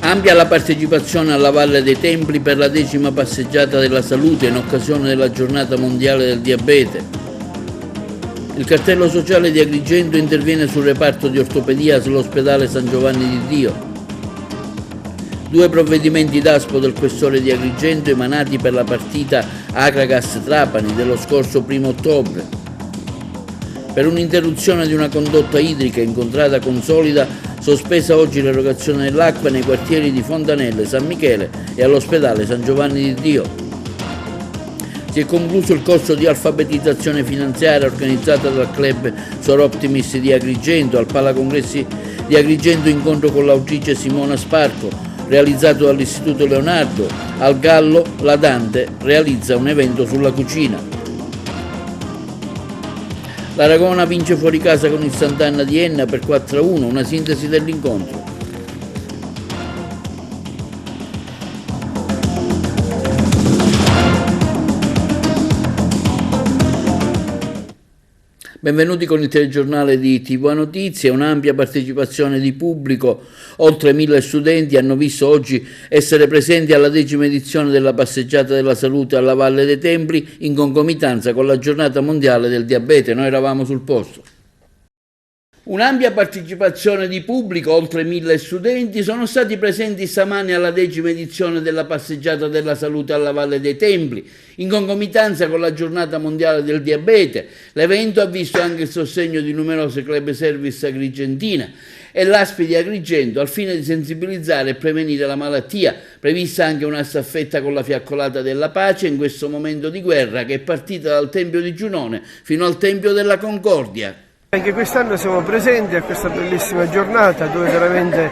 Ampia la partecipazione alla Valle dei Templi per la 10ª passeggiata della salute in occasione della giornata mondiale del diabete. Il cartello sociale di Agrigento interviene sul reparto di ortopedia sull'ospedale San Giovanni di Dio. 2 provvedimenti d'aspo del questore di Agrigento emanati per la partita Akragas-Trapani dello scorso 1° ottobre. Per un'interruzione di una condotta idrica incontrata con Solida, sospesa oggi l'erogazione dell'acqua nei quartieri di Fontanelle, San Michele e all'ospedale San Giovanni di Dio. Si è concluso il corso di alfabetizzazione finanziaria organizzato dal club Soroptimist di Agrigento al Palacongressi di Agrigento, incontro con l'autrice Simona Sparco, realizzato dall'Istituto Leonardo. Al Gallo la Dante realizza un evento sulla cucina. L'Aragona vince fuori casa con il Sant'Anna di Enna per 4-1, una sintesi dell'incontro. Benvenuti con il telegiornale di TV Notizie. Un'ampia partecipazione di pubblico, oltre 1000 studenti hanno visto oggi essere presenti alla 10ª edizione della passeggiata della salute alla Valle dei Templi in concomitanza con la giornata mondiale del diabete. Noi eravamo sul posto. Un'ampia partecipazione di pubblico, oltre 1000 studenti, sono stati presenti stamani alla 10ª edizione della passeggiata della salute alla Valle dei Templi, in concomitanza con la giornata mondiale del diabete. L'evento ha visto anche il sostegno di numerose club service agrigentine e l'ASPI di Agrigento al fine di sensibilizzare e prevenire la malattia. Prevista anche una staffetta con la fiaccolata della pace in questo momento di guerra che è partita dal Tempio di Giunone fino al Tempio della Concordia. Anche quest'anno siamo presenti a questa bellissima giornata dove veramente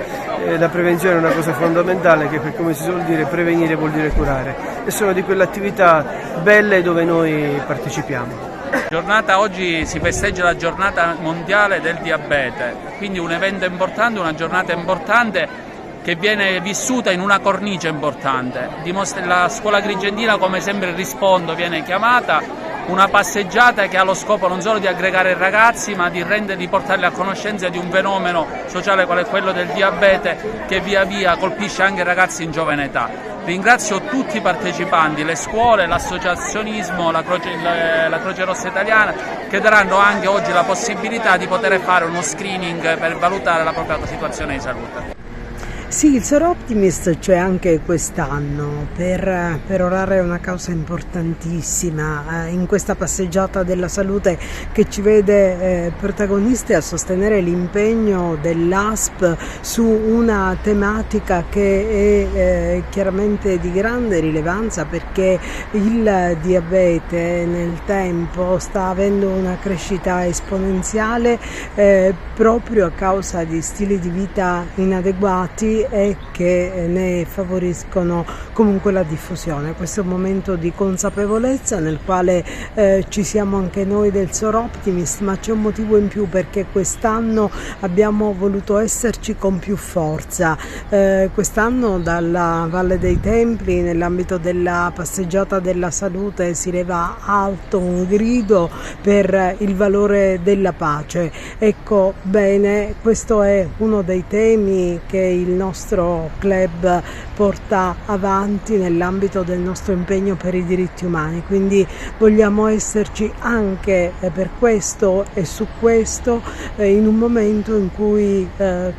la prevenzione è una cosa fondamentale, che come si suol dire prevenire vuol dire curare, e sono di quelle attività belle dove noi partecipiamo. Oggi si festeggia la giornata mondiale del diabete, quindi un evento importante, una giornata importante che viene vissuta in una cornice importante. La scuola agrigentina, come sempre rispondo, viene chiamata. Una passeggiata che ha lo scopo non solo di aggregare i ragazzi, ma di portarli a conoscenza di un fenomeno sociale quale è quello del diabete, che via via colpisce anche i ragazzi in giovane età. Ringrazio tutti i partecipanti, le scuole, l'associazionismo, la Croce Rossa Italiana, che daranno anche oggi la possibilità di poter fare uno screening per valutare la propria situazione di salute. Sì, il Soroptimist c'è anche quest'anno per perorare una causa importantissima in questa passeggiata della salute che ci vede protagonisti a sostenere l'impegno dell'ASP su una tematica che è chiaramente di grande rilevanza, perché il diabete nel tempo sta avendo una crescita esponenziale proprio a causa di stili di vita inadeguati e che ne favoriscono comunque la diffusione. Questo è un momento di consapevolezza nel quale ci siamo anche noi del Soroptimist, ma c'è un motivo in più, perché quest'anno abbiamo voluto esserci con più forza. Quest'anno dalla Valle dei Templi, nell'ambito della passeggiata della salute, si leva alto un grido per il valore della pace. Ecco, bene, questo è uno dei temi che il nostro club porta avanti nell'ambito del nostro impegno per i diritti umani, quindi vogliamo esserci anche per questo e su questo in un momento in cui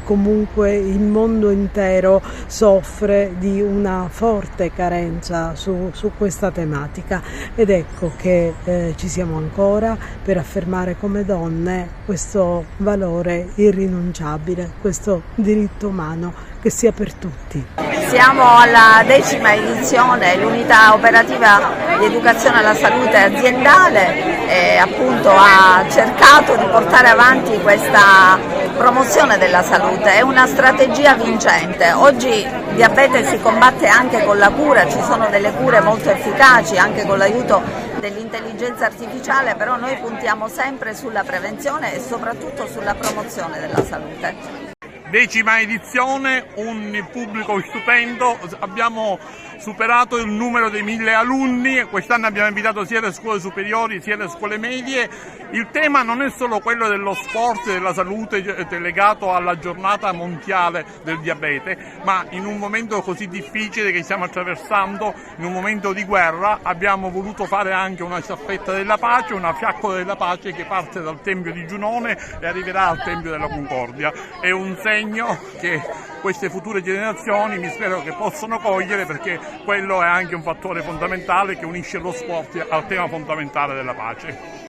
comunque il mondo intero soffre di una forte carenza su questa tematica, ed ecco che ci siamo ancora per affermare come donne questo valore irrinunciabile, questo diritto umano che sia per tutti. Siamo alla 10ª edizione, l'unità operativa di educazione alla salute aziendale appunto ha cercato di portare avanti questa promozione della salute. È una strategia vincente. Oggi il diabete si combatte anche con la cura, ci sono delle cure molto efficaci anche con l'aiuto dell'intelligenza artificiale, però noi puntiamo sempre sulla prevenzione e soprattutto sulla promozione della salute. 10ª edizione, un pubblico stupendo, abbiamo superato il numero dei 1000 alunni, quest'anno abbiamo invitato sia le scuole superiori sia le scuole medie. Il tema non è solo quello dello sport e della salute legato alla giornata mondiale del diabete, ma in un momento così difficile che stiamo attraversando, in un momento di guerra, abbiamo voluto fare anche una staffetta della pace, una fiaccola della pace che parte dal Tempio di Giunone e arriverà al Tempio della Concordia. È un segno che queste future generazioni mi spero che possano cogliere, perché quello è anche un fattore fondamentale che unisce lo sport al tema fondamentale della pace.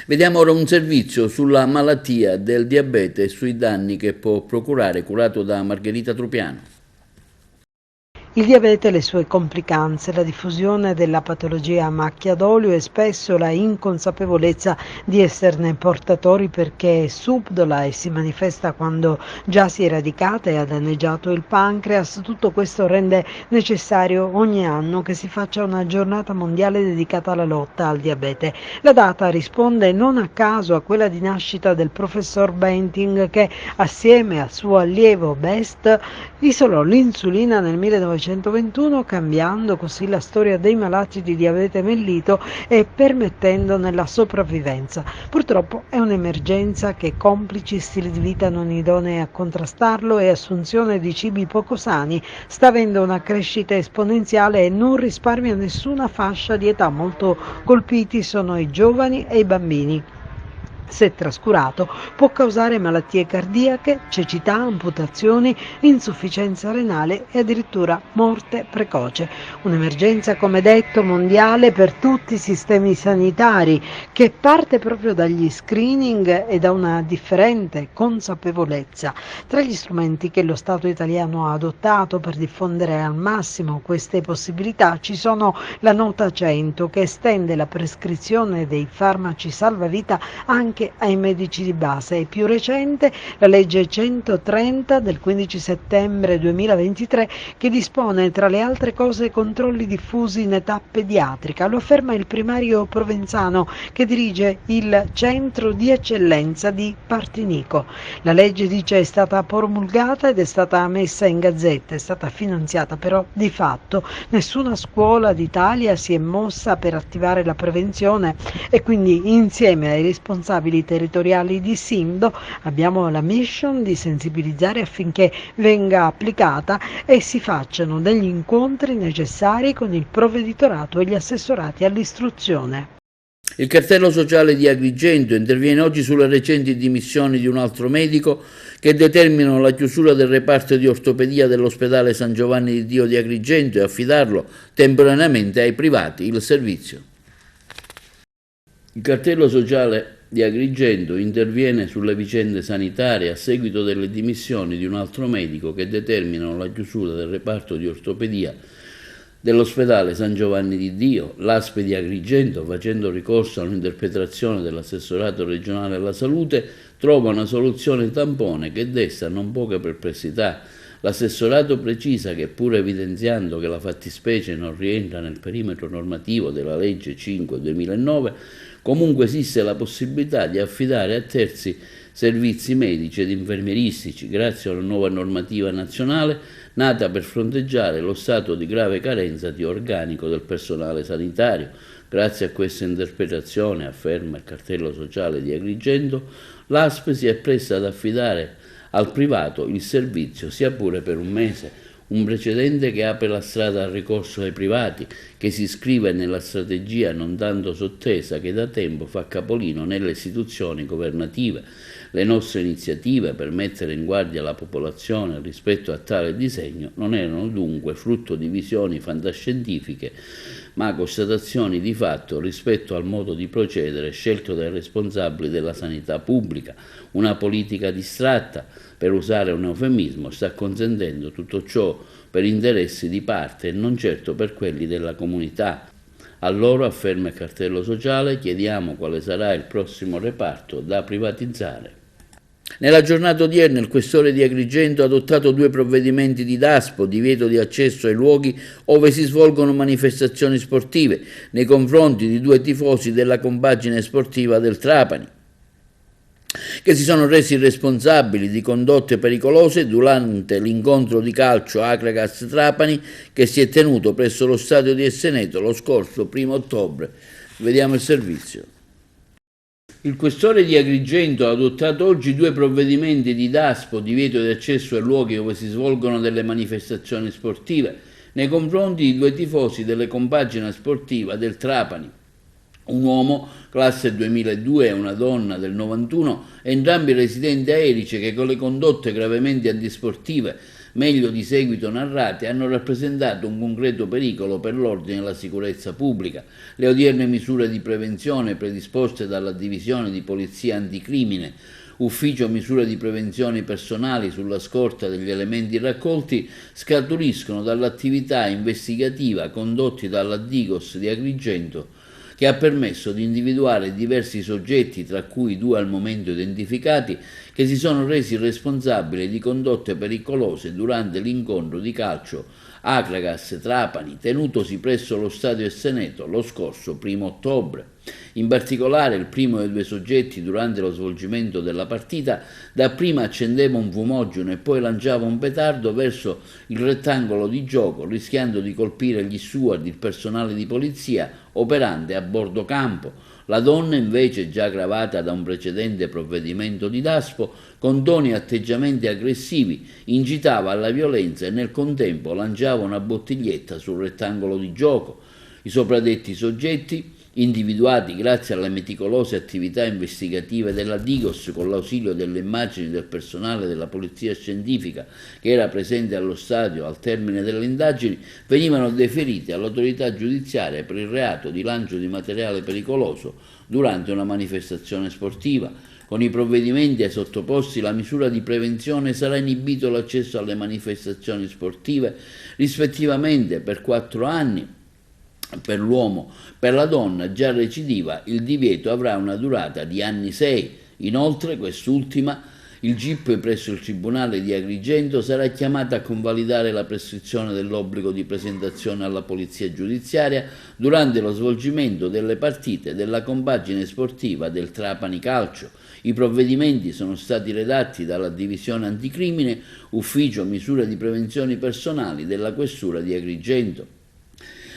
Vediamo ora un servizio sulla malattia del diabete e sui danni che può procurare, curato da Margherita Trupiano. Il diabete e le sue complicanze, la diffusione della patologia a macchia d'olio e spesso la inconsapevolezza di esserne portatori perché è subdola e si manifesta quando già si è radicata e ha danneggiato il pancreas. Tutto questo rende necessario ogni anno che si faccia una giornata mondiale dedicata alla lotta al diabete. La data risponde non a caso a quella di nascita del professor Banting che assieme al suo allievo Best isolò l'insulina nel 1921, cambiando così la storia dei malati di diabete mellito e permettendone la sopravvivenza. Purtroppo è un'emergenza che complici stili di vita non idonei a contrastarlo e assunzione di cibi poco sani sta avendo una crescita esponenziale e non risparmia nessuna fascia di età. Molto colpiti sono i giovani e i bambini. Se trascurato può causare malattie cardiache, cecità, amputazioni, insufficienza renale e addirittura morte precoce. Un'emergenza, come detto, mondiale per tutti i sistemi sanitari, che parte proprio dagli screening e da una differente consapevolezza. Tra gli strumenti che lo Stato italiano ha adottato per diffondere al massimo queste possibilità ci sono la Nota 100, che estende la prescrizione dei farmaci salvavita anche ai medici di base, e più recente la legge 130 del 15 settembre 2023 che dispone tra le altre cose controlli diffusi in età pediatrica. Lo afferma il primario provenzano che dirige il centro di eccellenza di Partinico. La legge, dice, è stata promulgata ed è stata messa in gazzetta, è stata finanziata, però di fatto nessuna scuola d'Italia si è mossa per attivare la prevenzione e quindi insieme ai responsabili territoriali di Sindo abbiamo la mission di sensibilizzare affinché venga applicata e si facciano degli incontri necessari con il provveditorato e gli assessorati all'istruzione. Il cartello sociale di Agrigento interviene oggi sulle recenti dimissioni di un altro medico che determinano la chiusura del reparto di ortopedia dell'ospedale San Giovanni di Dio di Agrigento e affidarlo temporaneamente ai privati il servizio. Il cartello sociale di Agrigento interviene sulle vicende sanitarie a seguito delle dimissioni di un altro medico che determinano la chiusura del reparto di ortopedia dell'ospedale San Giovanni di Dio. L'ASP di Agrigento, facendo ricorso a un'interpretazione dell'assessorato regionale alla salute, trova una soluzione tampone che desta non poche perplessità. L'assessorato precisa che, pur evidenziando che la fattispecie non rientra nel perimetro normativo della legge 5/2009, comunque esiste la possibilità di affidare a terzi servizi medici ed infermieristici grazie a una nuova normativa nazionale nata per fronteggiare lo stato di grave carenza di organico del personale sanitario. Grazie a questa interpretazione, afferma il cartello sociale di Agrigento, l'ASP si è presta ad affidare al privato il servizio, sia pure per un mese, un precedente che apre la strada al ricorso ai privati, che si iscrive nella strategia non tanto sottesa che da tempo fa capolino nelle istituzioni governative. Le nostre iniziative per mettere in guardia la popolazione rispetto a tale disegno non erano dunque frutto di visioni fantascientifiche, ma constatazioni di fatto rispetto al modo di procedere scelto dai responsabili della sanità pubblica. Una politica distratta, per usare un eufemismo, sta consentendo tutto ciò per interessi di parte e non certo per quelli della comunità. A loro, afferma il cartello sociale, chiediamo quale sarà il prossimo reparto da privatizzare. Nella giornata odierna il questore di Agrigento ha adottato 2 provvedimenti di Daspo, divieto di accesso ai luoghi ove si svolgono manifestazioni sportive, nei confronti di 2 tifosi della compagine sportiva del Trapani, che si sono resi responsabili di condotte pericolose durante l'incontro di calcio Akragas Trapani che si è tenuto presso lo stadio di Esseneto lo scorso 1° ottobre. Vediamo il servizio. Il questore di Agrigento ha adottato oggi 2 provvedimenti di Daspo, divieto di accesso ai luoghi dove si svolgono delle manifestazioni sportive, nei confronti di 2 tifosi delle compagine sportiva del Trapani. Un uomo, classe 2002, e una donna del 91, entrambi residenti a Erice, che con le condotte gravemente antisportive, meglio di seguito narrate, hanno rappresentato un concreto pericolo per l'ordine e la sicurezza pubblica. Le odierne misure di prevenzione predisposte dalla Divisione di Polizia Anticrimine, Ufficio Misure di Prevenzione Personali sulla scorta degli elementi raccolti, scaturiscono dall'attività investigativa condotta dalla Digos di Agrigento, che ha permesso di individuare diversi soggetti, tra cui 2 al momento identificati, che si sono resi responsabili di condotte pericolose durante l'incontro di calcio Akragas Trapani, tenutosi presso lo stadio Esseneto lo scorso 1° ottobre. In particolare, il primo dei 2 soggetti, durante lo svolgimento della partita, dapprima accendeva un fumogeno e poi lanciava un petardo verso il rettangolo di gioco, rischiando di colpire gli steward, il personale di polizia operante a bordo campo. La donna, invece, già aggravata da un precedente provvedimento di Daspo, con toni e atteggiamenti aggressivi, incitava alla violenza e nel contempo lanciava una bottiglietta sul rettangolo di gioco. I sopradetti soggetti, individuati grazie alle meticolose attività investigative della Digos con l'ausilio delle immagini del personale della polizia scientifica che era presente allo stadio al termine delle indagini, venivano deferiti all'autorità giudiziaria per il reato di lancio di materiale pericoloso durante una manifestazione sportiva. Con i provvedimenti sottoposti la misura di prevenzione sarà inibito l'accesso alle manifestazioni sportive rispettivamente per 4 anni per l'uomo. Per la donna già recidiva il divieto avrà una durata di anni 6. Inoltre quest'ultima, il GIP presso il Tribunale di Agrigento, sarà chiamata a convalidare la prescrizione dell'obbligo di presentazione alla Polizia Giudiziaria durante lo svolgimento delle partite della compagine sportiva del Trapani Calcio. I provvedimenti sono stati redatti dalla Divisione Anticrimine, Ufficio Misure di Prevenzione Personali della Questura di Agrigento.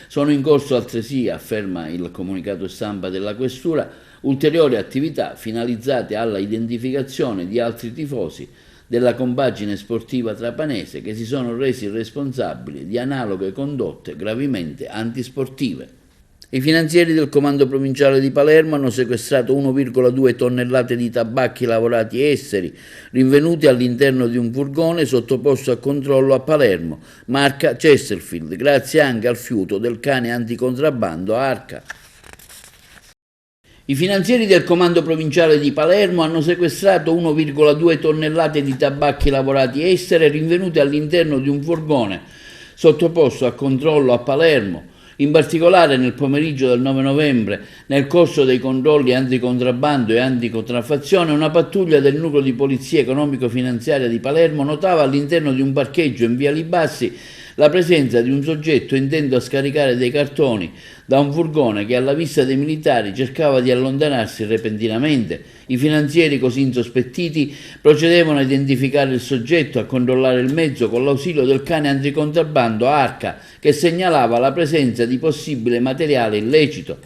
Sono in corso altresì, afferma il comunicato stampa della Questura, ulteriori attività finalizzate alla identificazione di altri tifosi della compagine sportiva trapanese che si sono resi responsabili di analoghe condotte gravemente antisportive. I finanzieri del Comando Provinciale di Palermo hanno sequestrato 1,2 tonnellate di tabacchi lavorati esteri, rinvenuti all'interno di un furgone sottoposto a controllo a Palermo, marca Chesterfield, grazie anche al fiuto del cane anticontrabando Arca. I finanzieri del Comando Provinciale di Palermo hanno sequestrato 1,2 tonnellate di tabacchi lavorati esteri rinvenuti all'interno di un furgone sottoposto a controllo a Palermo. In particolare nel pomeriggio del 9 novembre, nel corso dei controlli anticontrabando e anticontraffazione, una pattuglia del nucleo di polizia economico-finanziaria di Palermo notava all'interno di un parcheggio in via Libassi la presenza di un soggetto intento a scaricare dei cartoni da un furgone che alla vista dei militari cercava di allontanarsi repentinamente. I finanzieri così insospettiti procedevano a identificare il soggetto, a controllare il mezzo con l'ausilio del cane anticontrabando Arca, che segnalava la presenza di possibile materiale illecito.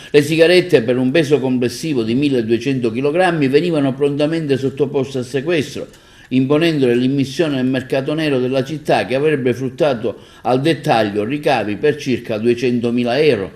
Le sigarette, per un peso complessivo di 1200 kg, venivano prontamente sottoposte a sequestro, imponendole l'immissione nel mercato nero della città, che avrebbe fruttato al dettaglio ricavi per circa 200.000 euro.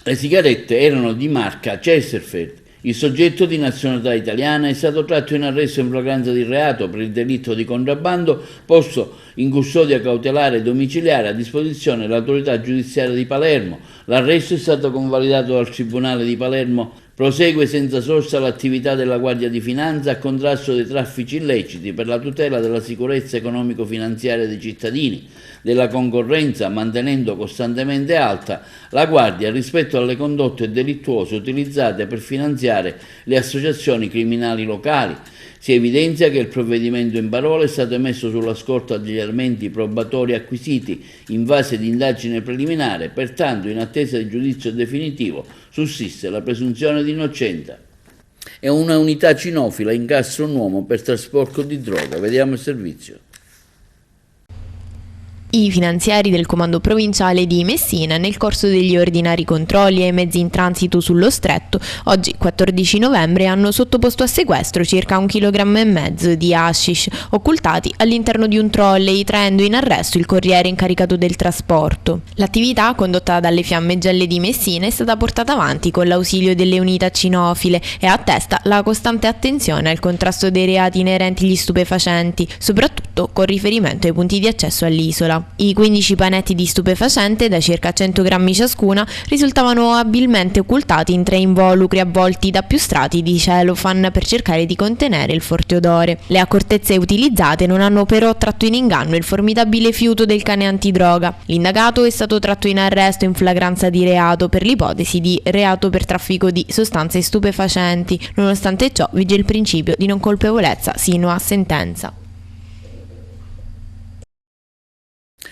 Le sigarette erano di marca Chesterfield. Il soggetto, di nazionalità italiana, è stato tratto in arresto in flagranza di reato per il delitto di contrabbando, posto in custodia cautelare domiciliare a disposizione dell'autorità giudiziaria di Palermo. L'arresto è stato convalidato dal Tribunale di Palermo Prosegue senza sosta l'attività della Guardia di Finanza a contrasto dei traffici illeciti per la tutela della sicurezza economico-finanziaria dei cittadini, della concorrenza, mantenendo costantemente alta la guardia rispetto alle condotte delittuose utilizzate per finanziare le associazioni criminali locali. Si evidenzia che il provvedimento in parola è stato emesso sulla scorta degli elementi probatori acquisiti in fase di indagine preliminare, pertanto in attesa di giudizio definitivo sussiste la presunzione di innocenza. E una unità cinofila incastra un uomo per trasporto di droga. Vediamo il servizio. I finanziari del Comando Provinciale di Messina, nel corso degli ordinari controlli ai mezzi in transito sullo stretto, oggi 14 novembre hanno sottoposto a sequestro circa 1,5 kg di hashish occultati all'interno di un trolley, traendo in arresto il corriere incaricato del trasporto. L'attività, condotta dalle Fiamme Gialle di Messina, è stata portata avanti con l'ausilio delle unità cinofile e attesta la costante attenzione al contrasto dei reati inerenti agli stupefacenti, soprattutto con riferimento ai punti di accesso all'isola. I 15 panetti di stupefacente, da circa 100 grammi ciascuna, risultavano abilmente occultati in 3 involucri avvolti da più strati di cellophane per cercare di contenere il forte odore. Le accortezze utilizzate non hanno però tratto in inganno il formidabile fiuto del cane antidroga. L'indagato è stato tratto in arresto in flagranza di reato per l'ipotesi di reato per traffico di sostanze stupefacenti. Nonostante ciò, vige il principio di non colpevolezza sino a sentenza.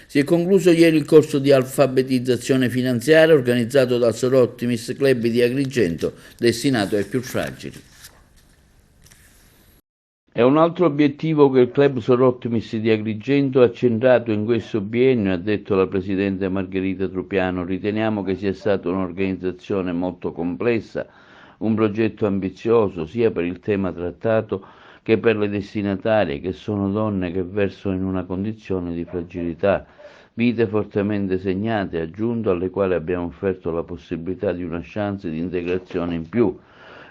Si è concluso ieri il corso di alfabetizzazione finanziaria organizzato dal Soroptimist Club di Agrigento, destinato ai più fragili. È un altro obiettivo che il Club Soroptimist di Agrigento ha centrato in questo biennio, ha detto la Presidente Margherita Trupiano. Riteniamo che sia stata un'organizzazione molto complessa, un progetto ambizioso sia per il tema trattato che per le destinatarie, che sono donne che versano in una condizione di fragilità, vite fortemente segnate, aggiunto, alle quali abbiamo offerto la possibilità di una chance di integrazione in più.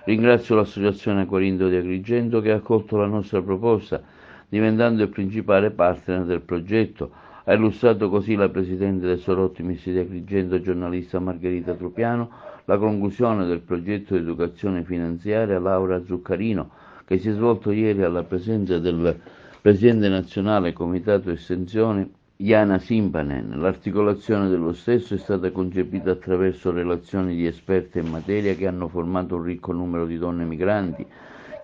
Ringrazio l'Associazione Corinto di Agrigento che ha accolto la nostra proposta, diventando il principale partner del progetto. Ha illustrato così la Presidente del Soroptimist di Agrigento, giornalista Margherita Trupiano, la conclusione del progetto di educazione finanziaria Laura Zuccarino, che si è svolto ieri alla presenza del Presidente Nazionale Comitato Estensione Jana Simpanen. L'articolazione dello stesso è stata concepita attraverso relazioni di esperti in materia che hanno formato un ricco numero di donne migranti,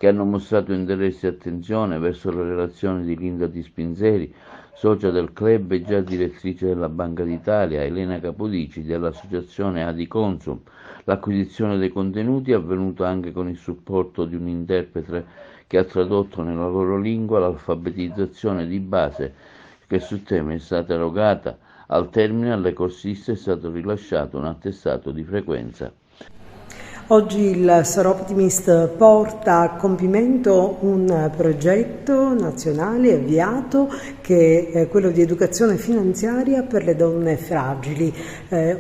che hanno mostrato interesse e attenzione verso le relazioni di Linda Di Spinzeri, socia del club e già direttrice della Banca d'Italia, Elena Capodici dell'associazione Adi Consum. L'acquisizione dei contenuti è avvenuta anche con il supporto di un interprete che ha tradotto nella loro lingua l'alfabetizzazione di base che sul tema è stata erogata. Al termine alle corsiste è stato rilasciato un attestato di frequenza. Oggi il Soroptimist porta a compimento un progetto nazionale avviato che è quello di educazione finanziaria per le donne fragili.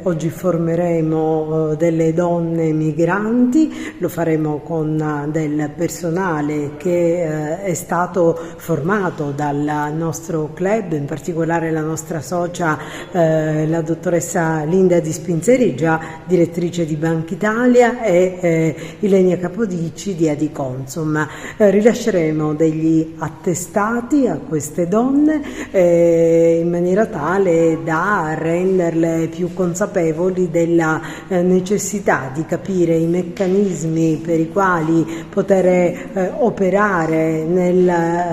Oggi formeremo delle donne migranti, lo faremo con del personale che è stato formato dal nostro club, in particolare la nostra socia, la dottoressa Linda Di Spinzeri, già direttrice di Banca Italia, e Ilenia Capodici di Adi Consum. Rilasceremo degli attestati a queste donne in maniera tale da renderle più consapevoli della necessità di capire i meccanismi per i quali poter operare nel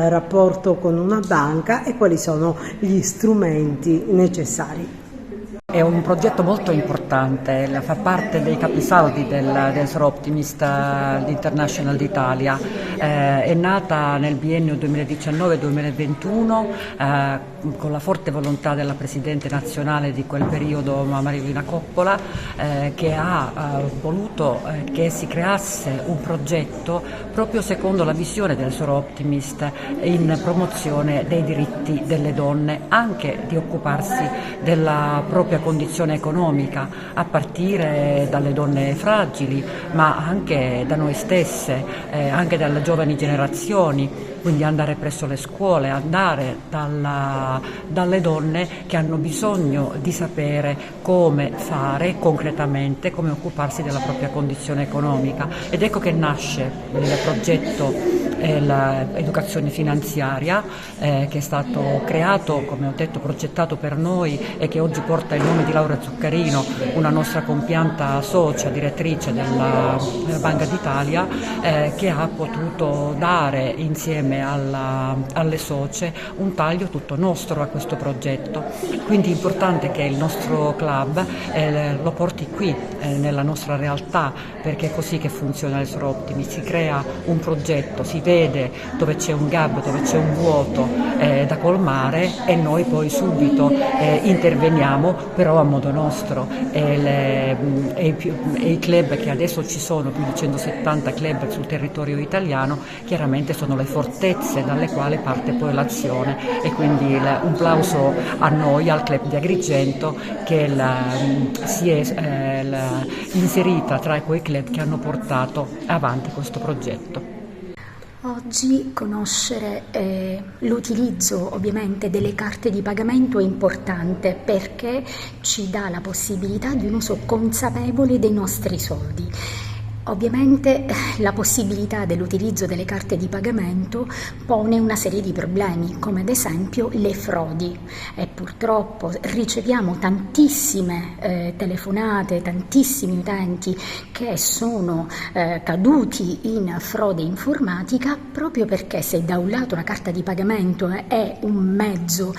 rapporto con una banca e quali sono gli strumenti necessari. È un progetto molto importante, fa parte dei capisaldi del Soroptimist International d'Italia. È nata nel biennio 2019-2021 con la forte volontà della Presidente nazionale di quel periodo, Marilina Coppola, che ha voluto che si creasse un progetto proprio secondo la visione del Soroptimist in promozione dei diritti delle donne, anche di occuparsi della propria condizione economica, a partire dalle donne fragili, ma anche da noi stesse, anche dalle giovani generazioni. quindi andare presso le scuole, andare dalle donne che hanno bisogno di sapere come fare concretamente, come occuparsi della propria condizione economica. Ed ecco che nasce il progetto l'educazione finanziaria che è stato creato, come ho detto, progettato per noi e che oggi porta il nome di Laura Zuccarino, una nostra compianta socia, direttrice della Banca d'Italia, che ha potuto dare insieme alle socie un taglio tutto nostro a questo progetto. Quindi è importante che il nostro club lo porti qui nella nostra realtà, perché è così che funziona il Soroptimi. Si crea un progetto, si vede dove c'è un gap, dove c'è un vuoto da colmare e noi poi subito interveniamo, però a modo nostro. E i club che adesso ci sono, più di 170 club sul territorio italiano, chiaramente sono le fortezze dalle quali parte poi l'azione, e quindi un plauso a noi, al club di Agrigento, che si è inserita tra quei club che hanno portato avanti questo progetto. Oggi conoscere l'utilizzo ovviamente delle carte di pagamento è importante, perché ci dà la possibilità di un uso consapevole dei nostri soldi. Ovviamente la possibilità dell'utilizzo delle carte di pagamento pone una serie di problemi, come ad esempio le frodi, e purtroppo riceviamo tantissime telefonate, tantissimi utenti che sono caduti in frode informatica, proprio perché se da un lato una carta di pagamento è un mezzo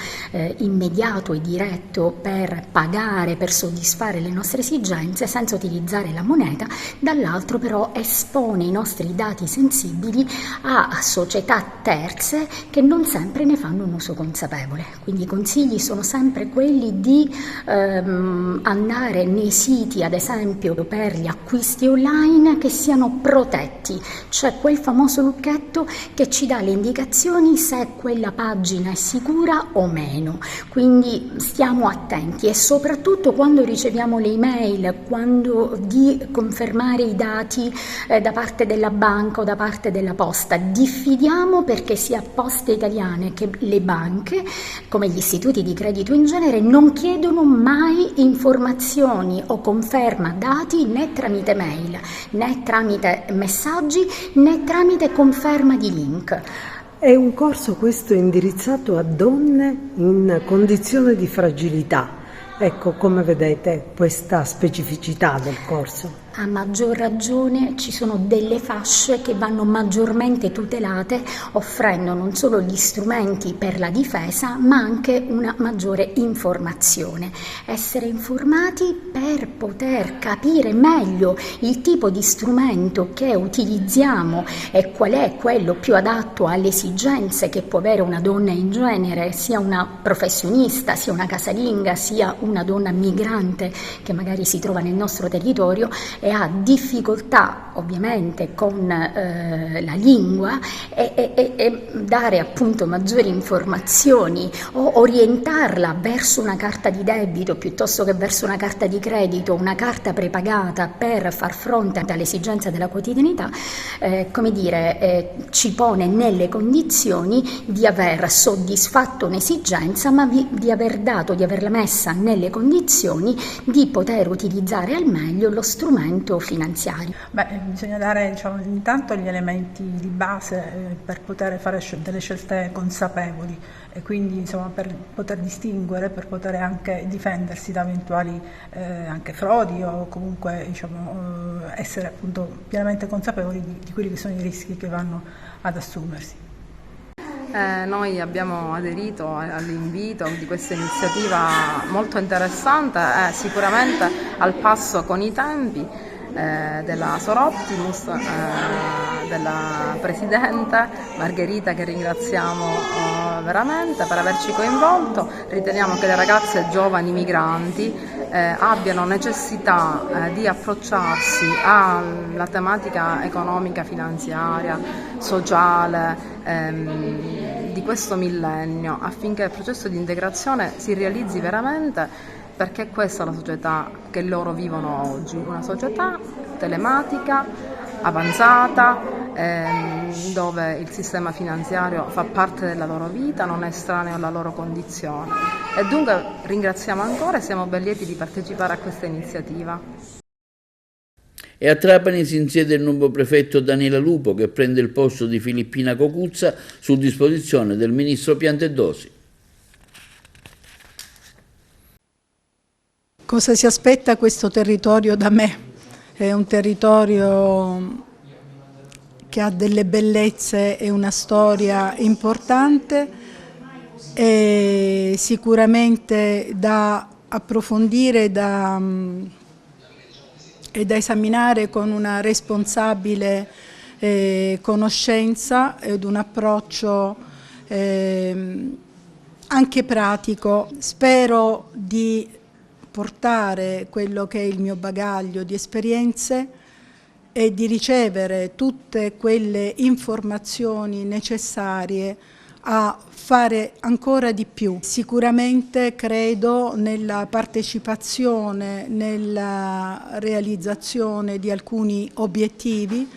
immediato e diretto per pagare, per soddisfare le nostre esigenze senza utilizzare la moneta, dall'altro però espone i nostri dati sensibili a società terze che non sempre ne fanno un uso consapevole. Quindi i consigli sono sempre quelli di andare nei siti, ad esempio per gli acquisti online, che siano protetti, cioè quel famoso lucchetto che ci dà le indicazioni se quella pagina è sicura o meno. Quindi stiamo attenti, e soprattutto quando riceviamo le email, quando di confermare i dati da parte della banca o da parte della posta, diffidiamo, perché sia Poste Italiane che le banche, come gli istituti di credito in genere, non chiedono mai informazioni o conferma dati né tramite mail, né tramite messaggi, né tramite conferma di link. È un corso questo indirizzato a donne in condizione di fragilità. Ecco, come vedete questa specificità del corso. A maggior ragione ci sono delle fasce che vanno maggiormente tutelate, offrendo non solo gli strumenti per la difesa, ma anche una maggiore informazione. Essere informati per poter capire meglio il tipo di strumento che utilizziamo e qual è quello più adatto alle esigenze che può avere una donna in genere, sia una professionista, sia una casalinga, sia una donna migrante che magari si trova nel nostro territorio e ha difficoltà ovviamente con la lingua, e dare appunto maggiori informazioni o orientarla verso una carta di debito piuttosto che verso una carta di credito, una carta prepagata per far fronte alle esigenze della quotidianità, ci pone nelle condizioni di aver soddisfatto un'esigenza, ma di averla messa nelle condizioni di poter utilizzare al meglio lo strumento finanziario. Bisogna dare intanto gli elementi di base per poter fare delle scelte consapevoli, e quindi per poter distinguere, per poter anche difendersi da eventuali anche frodi, o comunque essere appunto pienamente consapevoli di quelli che sono i rischi che vanno ad assumersi. Noi abbiamo aderito all'invito di questa iniziativa molto interessante, sicuramente al passo con i tempi della Soroptimus, della Presidente Margherita, che ringraziamo veramente per averci coinvolto. Riteniamo che le ragazze giovani migranti abbiano necessità di approcciarsi alla tematica economica, finanziaria, sociale di questo millennio, affinché il processo di integrazione si realizzi veramente, perché questa è la società che loro vivono oggi, una società telematica, avanzata, dove il sistema finanziario fa parte della loro vita, non è estraneo alla loro condizione. E dunque ringraziamo ancora e siamo ben lieti di partecipare a questa iniziativa. E a Trapani si insiede il nuovo prefetto Daniele Lupo, che prende il posto di Filippina Cocuzza su disposizione del ministro Piantedosi. Cosa si aspetta questo territorio da me? È un territorio che ha delle bellezze e una storia importante e sicuramente da approfondire e da esaminare con una responsabile conoscenza ed un approccio anche pratico. Spero di portare quello che è il mio bagaglio di esperienze e di ricevere tutte quelle informazioni necessarie a fare ancora di più. Sicuramente credo nella partecipazione, nella realizzazione di alcuni obiettivi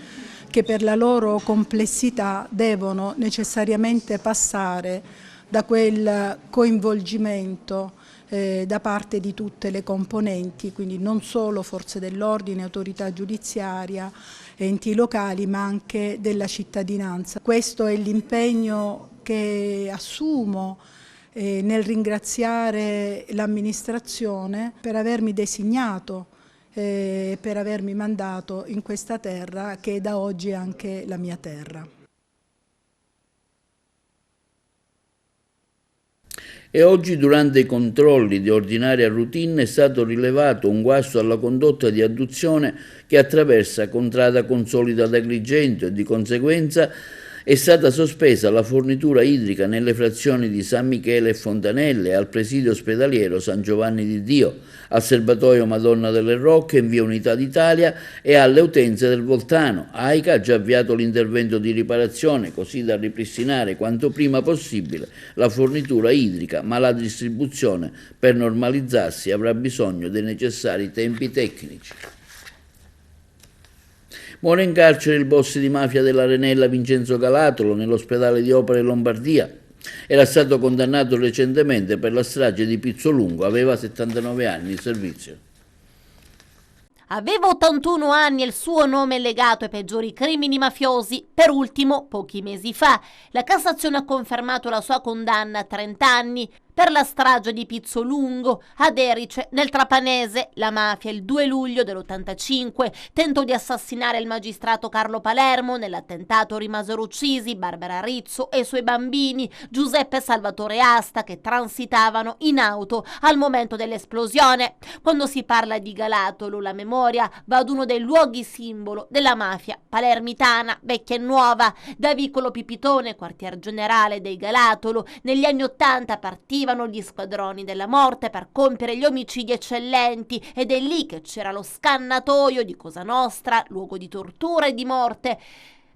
che per la loro complessità devono necessariamente passare da quel coinvolgimento da parte di tutte le componenti, quindi non solo forze dell'ordine, autorità giudiziaria, enti locali, ma anche della cittadinanza. Questo è l'impegno che assumo nel ringraziare l'amministrazione per avermi designato, per avermi mandato in questa terra che da oggi è anche la mia terra. E oggi durante i controlli di ordinaria routine è stato rilevato un guasto alla condotta di adduzione che attraversa Contrada Consolida d'Agrigento e di conseguenza è stata sospesa la fornitura idrica nelle frazioni di San Michele e Fontanelle, al presidio ospedaliero San Giovanni di Dio, al serbatoio Madonna delle Rocche in via Unità d'Italia e alle utenze del Voltano. AICA ha già avviato l'intervento di riparazione così da ripristinare quanto prima possibile la fornitura idrica, ma la distribuzione per normalizzarsi avrà bisogno dei necessari tempi tecnici. Muore in carcere il boss di mafia dell'Arenella Vincenzo Galatolo nell'ospedale di Opera in Lombardia. Era stato condannato recentemente per la strage di Pizzolungo, aveva 79 anni di servizio. Aveva 81 anni e il suo nome è legato ai peggiori crimini mafiosi. Per ultimo, pochi mesi fa, la Cassazione ha confermato la sua condanna a 30 anni per la strage di Pizzolungo ad Erice, nel Trapanese. La mafia il 2 luglio dell'85 tentò di assassinare il magistrato Carlo Palermo. Nell'attentato rimasero uccisi Barbara Rizzo e i suoi bambini Giuseppe e Salvatore Asta, che transitavano in auto al momento dell'esplosione. Quando si parla di Galatolo, la memoria va ad uno dei luoghi simbolo della mafia palermitana, vecchia e nuova. Da Vicolo Pipitone, quartier generale dei Galatolo, negli anni '80 partivano gli squadroni della morte per compiere gli omicidi eccellenti ed è lì che c'era lo scannatoio di Cosa Nostra, luogo di tortura e di morte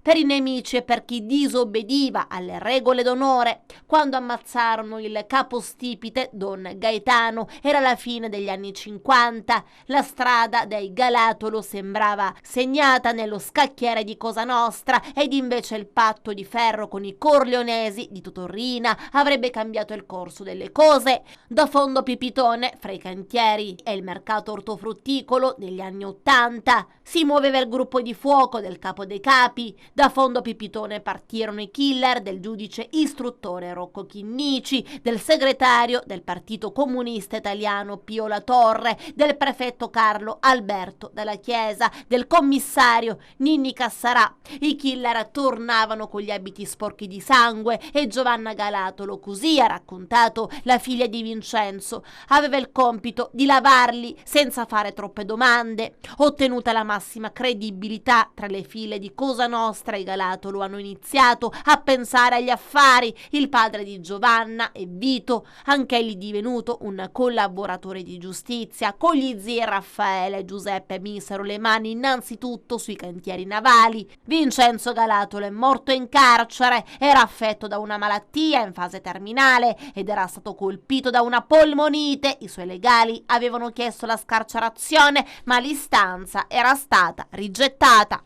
per i nemici e per chi disobbediva alle regole d'onore. Quando ammazzarono il capostipite Don Gaetano era la fine degli anni 50. La strada dei Galatolo sembrava segnata nello scacchiere di Cosa Nostra ed invece il patto di ferro con i corleonesi di Totorrina avrebbe cambiato il corso delle cose. Da Fondo Pipitone, fra i cantieri e il mercato ortofrutticolo degli anni 80, si muoveva il gruppo di fuoco del Capo dei Capi. Da Fondo Pipitone partirono i killer del giudice istruttore Rocco Chinnici, del segretario del Partito Comunista Italiano Pio La Torre, del prefetto Carlo Alberto Dalla Chiesa, del commissario Ninni Cassarà. I killer tornavano con gli abiti sporchi di sangue e Giovanna Galatolo, così ha raccontato la figlia di Vincenzo, aveva il compito di lavarli senza fare troppe domande. Ottenuta la massima credibilità tra le file di Cosa Nostra, i Galatolo hanno iniziato a pensare agli affari. Il padre di Giovanna e Vito, anch'egli divenuto un collaboratore di giustizia, con gli zii Raffaele e Giuseppe misero le mani innanzitutto sui cantieri navali. Vincenzo Galatolo è morto in carcere, era affetto da una malattia in fase terminale ed era stato colpito da una polmonite. I suoi legali avevano chiesto la scarcerazione, ma l'istanza era stata rigettata.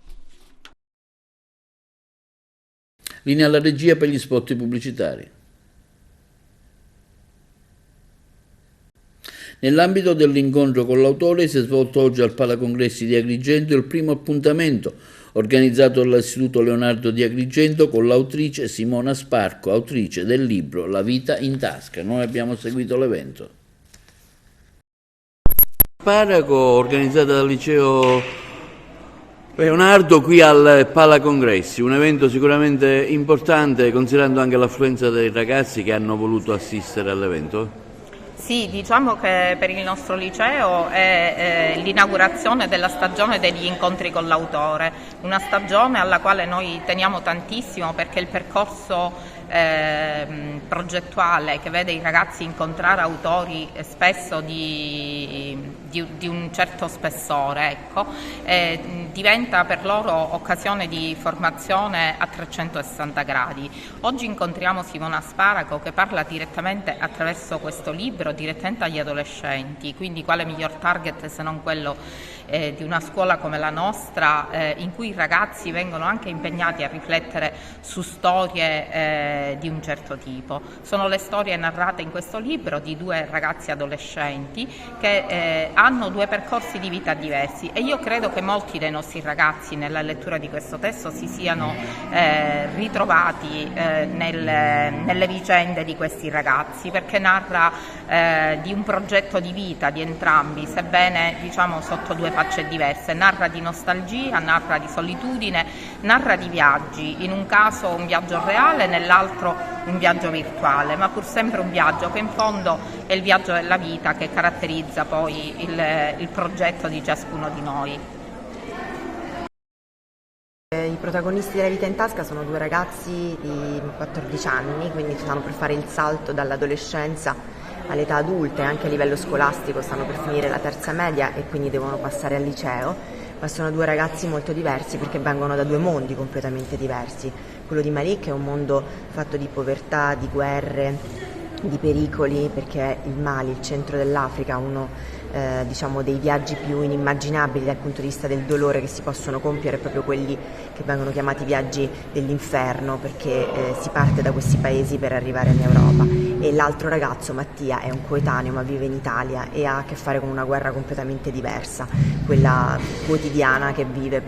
Linea alla regia per gli spot pubblicitari. Nell'ambito dell'incontro con l'autore si è svolto oggi al Palacongressi di Agrigento il primo appuntamento organizzato dall'Istituto Leonardo di Agrigento con l'autrice Simona Sparco, autrice del libro La vita in tasca. Noi abbiamo seguito l'evento. Sparaco, organizzata dal liceo Leonardo qui al Palacongressi, un evento sicuramente importante considerando anche l'affluenza dei ragazzi che hanno voluto assistere all'evento. Sì, diciamo che per il nostro liceo è l'inaugurazione della stagione degli incontri con l'autore, una stagione alla quale noi teniamo tantissimo perché il percorso progettuale che vede i ragazzi incontrare autori spesso di un certo spessore, ecco, diventa per loro occasione di formazione a 360 gradi. Oggi incontriamo Simona Sparaco che parla direttamente attraverso questo libro direttamente agli adolescenti, quindi quale miglior target se non quello di una scuola come la nostra in cui i ragazzi vengono anche impegnati a riflettere su storie di un certo tipo. Sono le storie narrate in questo libro di due ragazzi adolescenti che hanno due percorsi di vita diversi e io credo che molti dei nostri ragazzi nella lettura di questo testo si siano ritrovati nelle vicende di questi ragazzi, perché narra di un progetto di vita di entrambi, sebbene diciamo sotto due facce diverse, narra di nostalgia, narra di solitudine, narra di viaggi, in un caso un viaggio reale, nell'altro un viaggio virtuale, ma pur sempre un viaggio che in fondo è il viaggio della vita che caratterizza poi il progetto di ciascuno di noi. I protagonisti della vita in tasca sono due ragazzi di 14 anni, quindi stanno per fare il salto dall'adolescenza all'età adulta e anche a livello scolastico stanno per finire la terza media e quindi devono passare al liceo, ma sono due ragazzi molto diversi perché vengono da due mondi completamente diversi. Quello di Malik è un mondo fatto di povertà, di guerre, di pericoli, perché il Mali, il centro dell'Africa, uno diciamo dei viaggi più inimmaginabili dal punto di vista del dolore che si possono compiere, proprio quelli che vengono chiamati viaggi dell'inferno, perché si parte da questi paesi per arrivare in Europa. E l'altro ragazzo, Mattia, è un coetaneo ma vive in Italia e ha a che fare con una guerra completamente diversa, quella quotidiana che vive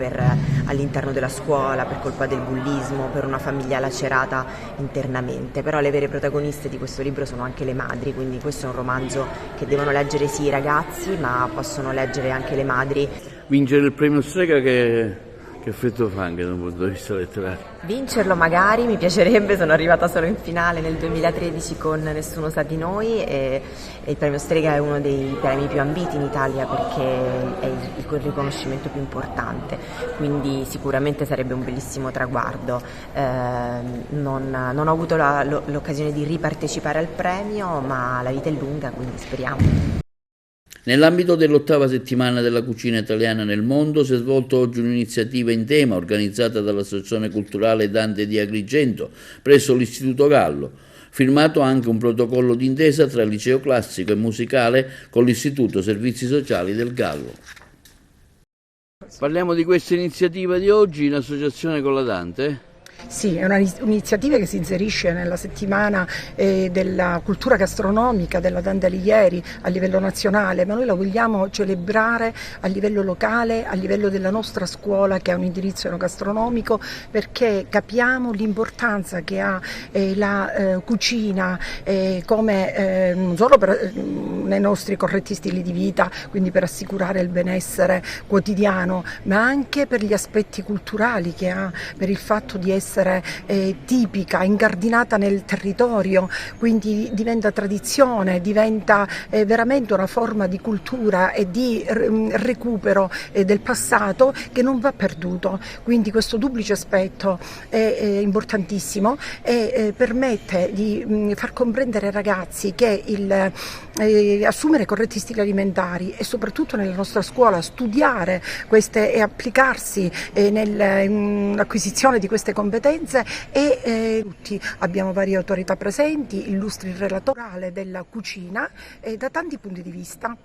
all'interno della scuola per colpa del bullismo, per una famiglia lacerata internamente. Però le vere protagoniste di questo libro sono anche le madri, quindi questo è un romanzo che devono leggere sì i ragazzi, ma possono leggere anche le madri. Vincere il premio Strega che effetto fa anche da un punto di vista letterario? Vincerlo magari, mi piacerebbe, sono arrivata solo in finale nel 2013 con Nessuno sa di noi e il premio Strega è uno dei premi più ambiti in Italia perché è il riconoscimento più importante, quindi sicuramente sarebbe un bellissimo traguardo. Non ho avuto l'occasione di ripartecipare al premio, ma la vita è lunga, quindi speriamo. Nell'ambito dell'8ª settimana della cucina italiana nel mondo si è svolta oggi un'iniziativa in tema organizzata dall'Associazione Culturale Dante di Agrigento presso l'Istituto Gallo, firmato anche un protocollo d'intesa tra il liceo classico e musicale con l'Istituto Servizi Sociali del Gallo. Parliamo di questa iniziativa di oggi in associazione con la Dante? Sì, è un'iniziativa che si inserisce nella settimana della cultura gastronomica della Dante Alighieri a livello nazionale, ma noi la vogliamo celebrare a livello locale, a livello della nostra scuola che ha un indirizzo enogastronomico, perché capiamo l'importanza che ha la cucina come non solo nei nostri corretti stili di vita, quindi per assicurare il benessere quotidiano, ma anche per gli aspetti culturali che ha, per il fatto di essere tipica, incardinata nel territorio, quindi diventa tradizione, diventa veramente una forma di cultura e di recupero del passato che non va perduto. Quindi questo duplice aspetto è importantissimo e permette di far comprendere ai ragazzi che assumere corretti stili alimentari e soprattutto nella nostra scuola studiare queste e applicarsi nell'acquisizione di queste competenze e tutti abbiamo varie autorità presenti, illustri il relatore della cucina da tanti punti di vista.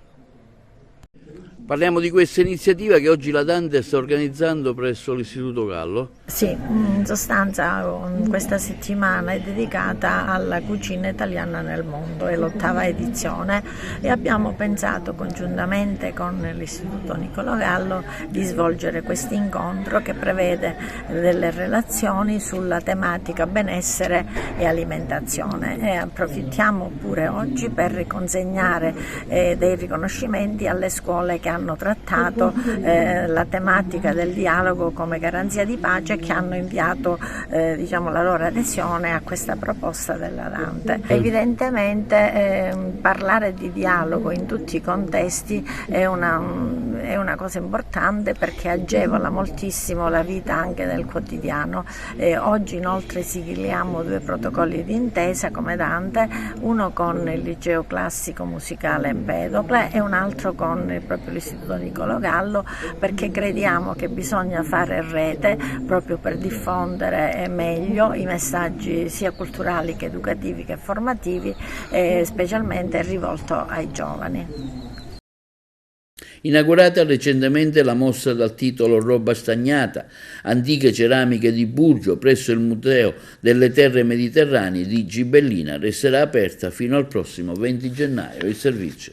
Parliamo di questa iniziativa che oggi la Dante sta organizzando presso l'Istituto Gallo. Sì, in sostanza questa settimana è dedicata alla cucina italiana nel mondo, è l'8ª edizione e abbiamo pensato congiuntamente con l'Istituto Niccolò Gallo di svolgere questo incontro che prevede delle relazioni sulla tematica benessere e alimentazione, e approfittiamo pure oggi per consegnare dei riconoscimenti alle scuole che hanno trattato la tematica del dialogo come garanzia di pace, che hanno inviato la loro adesione a questa proposta della Dante. Evidentemente parlare di dialogo in tutti i contesti è una cosa importante, perché agevola moltissimo la vita anche nel quotidiano. Oggi inoltre sigilliamo 2 protocolli di intesa come Dante, uno con il Liceo Classico Musicale Empedocle e un altro con proprio l'Istituto Niccolò Gallo, perché crediamo che bisogna fare rete proprio per diffondere meglio i messaggi sia culturali che educativi che formativi, specialmente rivolto ai giovani. Inaugurata recentemente la mostra dal titolo Roba stagnata, antiche ceramiche di Burgio presso il Museo delle Terre Mediterranee di Gibellina, resterà aperta fino al prossimo 20 gennaio il servizio.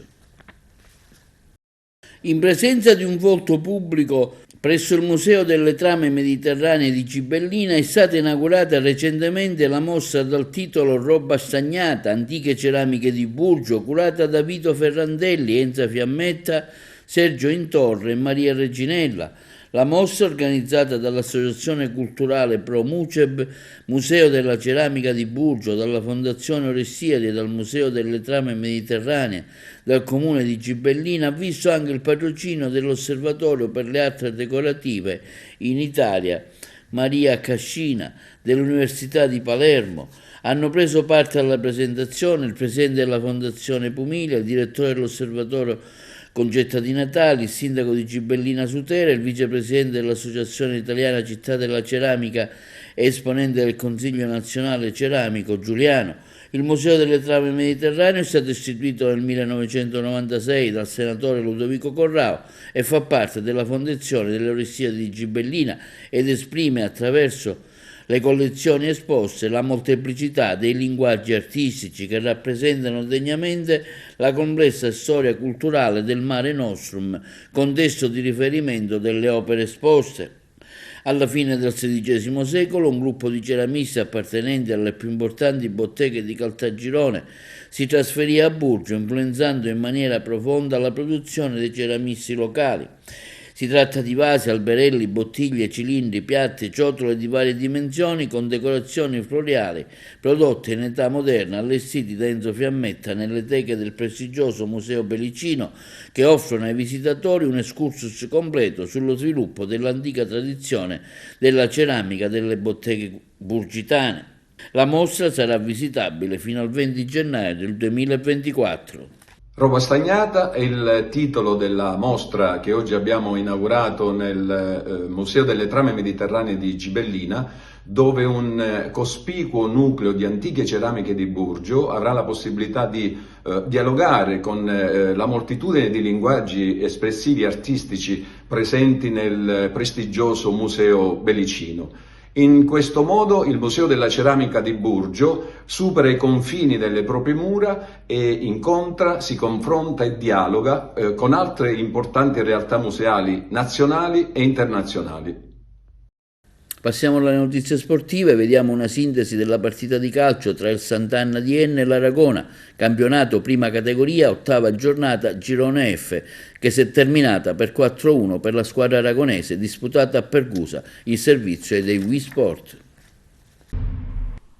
In presenza di un volto pubblico presso il Museo delle Trame Mediterranee di Gibellina è stata inaugurata recentemente la mostra dal titolo Roba stagnata, antiche ceramiche di Burgio, curata da Vito Ferrandelli, Enza Fiammetta, Sergio Intorre e Maria Reginella. La mostra, organizzata dall'Associazione Culturale Pro Muceb, Museo della Ceramica di Burgio, dalla Fondazione Orestiadi e dal Museo delle Trame Mediterranee del Comune di Gibellina, ha visto anche il patrocinio dell'Osservatorio per le Arti Decorative in Italia, Maria Cascina, dell'Università di Palermo. Hanno preso parte alla presentazione il presidente della Fondazione Pumiglia, il direttore dell'Osservatorio Concetta Di Natali, il sindaco di Gibellina Sutera, il vicepresidente dell'Associazione Italiana Città della Ceramica e esponente del Consiglio Nazionale Ceramico Giuliano. Il Museo delle Trame Mediterranee è stato istituito nel 1996 dal senatore Ludovico Corrao e fa parte della Fondazione delle Orestiadi di Gibellina ed esprime attraverso le collezioni esposte la molteplicità dei linguaggi artistici che rappresentano degnamente la complessa storia culturale del Mare Nostrum, contesto di riferimento delle opere esposte. Alla fine del XVI secolo un gruppo di ceramisti appartenenti alle più importanti botteghe di Caltagirone si trasferì a Burgio, influenzando in maniera profonda la produzione dei ceramisti locali. Si tratta di vasi, alberelli, bottiglie, cilindri, piatti, ciotole di varie dimensioni con decorazioni floreali prodotte in età moderna, allestiti da Enzo Fiammetta nelle teche del prestigioso Museo Belicino, che offrono ai visitatori un excursus completo sullo sviluppo dell'antica tradizione della ceramica delle botteghe burgitane. La mostra sarà visitabile fino al 20 gennaio del 2024. Roba stagnata è il titolo della mostra che oggi abbiamo inaugurato nel Museo delle Trame Mediterranee di Gibellina, dove un cospicuo nucleo di antiche ceramiche di Burgio avrà la possibilità di dialogare con la moltitudine di linguaggi espressivi artistici presenti nel prestigioso Museo Belicino. In questo modo il Museo della Ceramica di Burgio supera i confini delle proprie mura e incontra, si confronta e dialoga con altre importanti realtà museali nazionali e internazionali. Passiamo alle notizie sportive, vediamo una sintesi della partita di calcio tra il Sant'Anna di Enna e l'Aragona, campionato prima categoria, 8ª giornata, girone F, che si è terminata per 4-1 per la squadra aragonese, disputata a Pergusa. Il servizio è dei Wii Sport.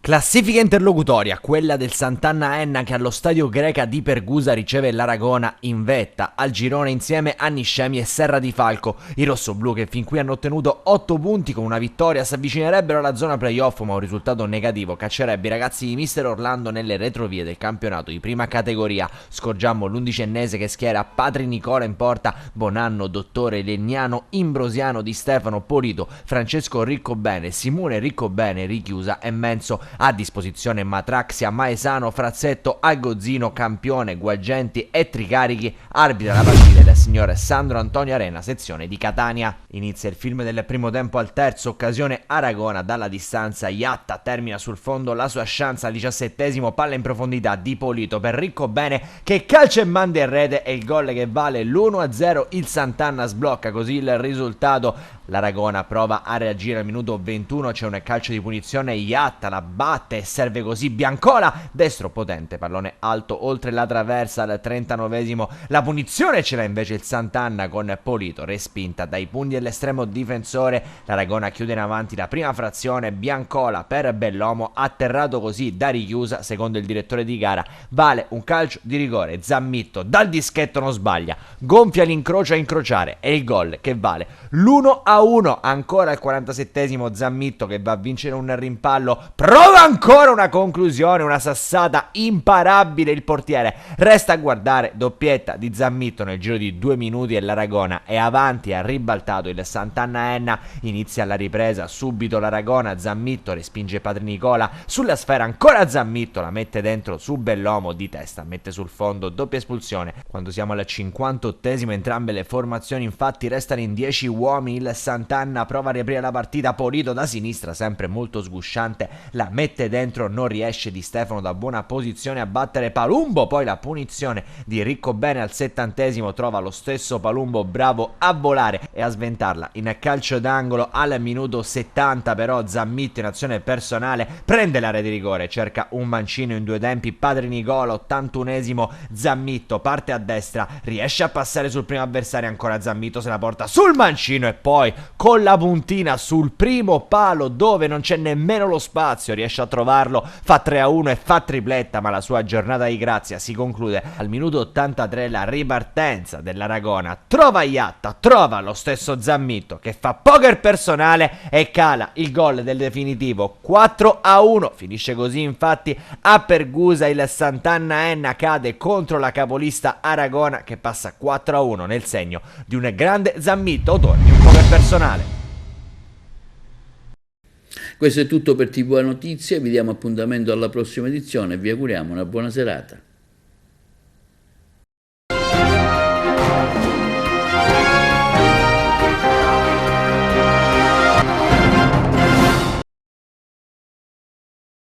Classifica interlocutoria, quella del Sant'Anna Enna che allo stadio Greca di Pergusa riceve l'Aragona in vetta, al girone insieme a Niscemi e Serra di Falco. I rossoblù, che fin qui hanno ottenuto 8 punti con una vittoria, si avvicinerebbero alla zona playoff, ma un risultato negativo caccerebbe i ragazzi di Mister Orlando nelle retrovie del campionato di prima categoria. Scorgiamo l'11ennese che schiera Patri Nicola in porta, Bonanno, Dottore, Legnano, Imbrosiano, Di Stefano, Polito, Francesco Riccobene, Simone Riccobene, Richiusa e Menzo. a disposizione Matraxia, Maesano, Frazzetto, Agozzino, Campione, Guagenti e Tricarichi. Arbitra la partita del signor Sandro Antonio Arena, sezione di Catania. Inizia il film del primo tempo al terzo, occasione Aragona dalla distanza, Iatta termina sul fondo la sua chance al 17esimo, palla in profondità di Polito per Riccobene che calcia e manda in rete e il gol che vale l'1-0. Il Sant'Anna sblocca così il risultato. L'Aragona prova a reagire al minuto 21, c'è un calcio di punizione, Iatta la batte e serve così Biancola, destro potente, pallone alto oltre la traversa al 39esimo, la punizione ce l'ha invece il Sant'Anna con Polito, respinta dai pugni dell'estremo difensore. L'Aragona chiude in avanti la prima frazione, Biancola per Bellomo, atterrato così da richiusa, secondo il direttore di gara vale un calcio di rigore. Zammitto dal dischetto non sbaglia, gonfia l'incrocio a incrociare e il gol che vale l'1-1. Ancora al 47esimo Zammitto che va a vincere un rimpallo, prova ancora una conclusione, una sassata imparabile il portiere, resta a guardare, doppietta di Zammitto nel giro di 2 minuti e l'Aragona è avanti, ha ribaltato il Sant'Anna Enna. Inizia la ripresa, subito l'Aragona, Zammitto respinge Padre Nicola sulla sfera, ancora Zammitto la mette dentro su Bellomo di testa, mette sul fondo, doppia espulsione. Quando siamo al 58esimo entrambe le formazioni infatti restano in 10 uomini. Il Sant'Anna prova a riaprire la partita, Polito da sinistra sempre molto sgusciante la mette dentro, non riesce Di Stefano da buona posizione a battere Palumbo, poi la punizione di Riccobene al 70esimo trova lo stesso Palumbo bravo a volare e a sventarla in calcio d'angolo. Al minuto 70 però Zammitto in azione personale prende l'area di rigore, cerca un mancino in 2 tempi, Padre Nicola 81esimo, Zammitto parte a destra, riesce a passare sul primo avversario, ancora Zammitto se la porta sul mancino e poi con la puntina sul primo palo dove non c'è nemmeno lo spazio riesce a trovarlo, fa 3-1 e fa tripletta, ma la sua giornata di grazia si conclude al minuto 83. La ripartenza dell'Aragona trova Iatta, trova lo stesso Zammitto che fa poker personale e cala il gol del definitivo 4-1. Finisce così infatti a Pergusa, il Sant'Anna Enna cade contro la capolista Aragona che passa 4-1 nel segno di un grande Zammitto, autore di un poker personale. Questo è tutto per TV Notizie, vi diamo appuntamento alla prossima edizione e vi auguriamo una buona serata.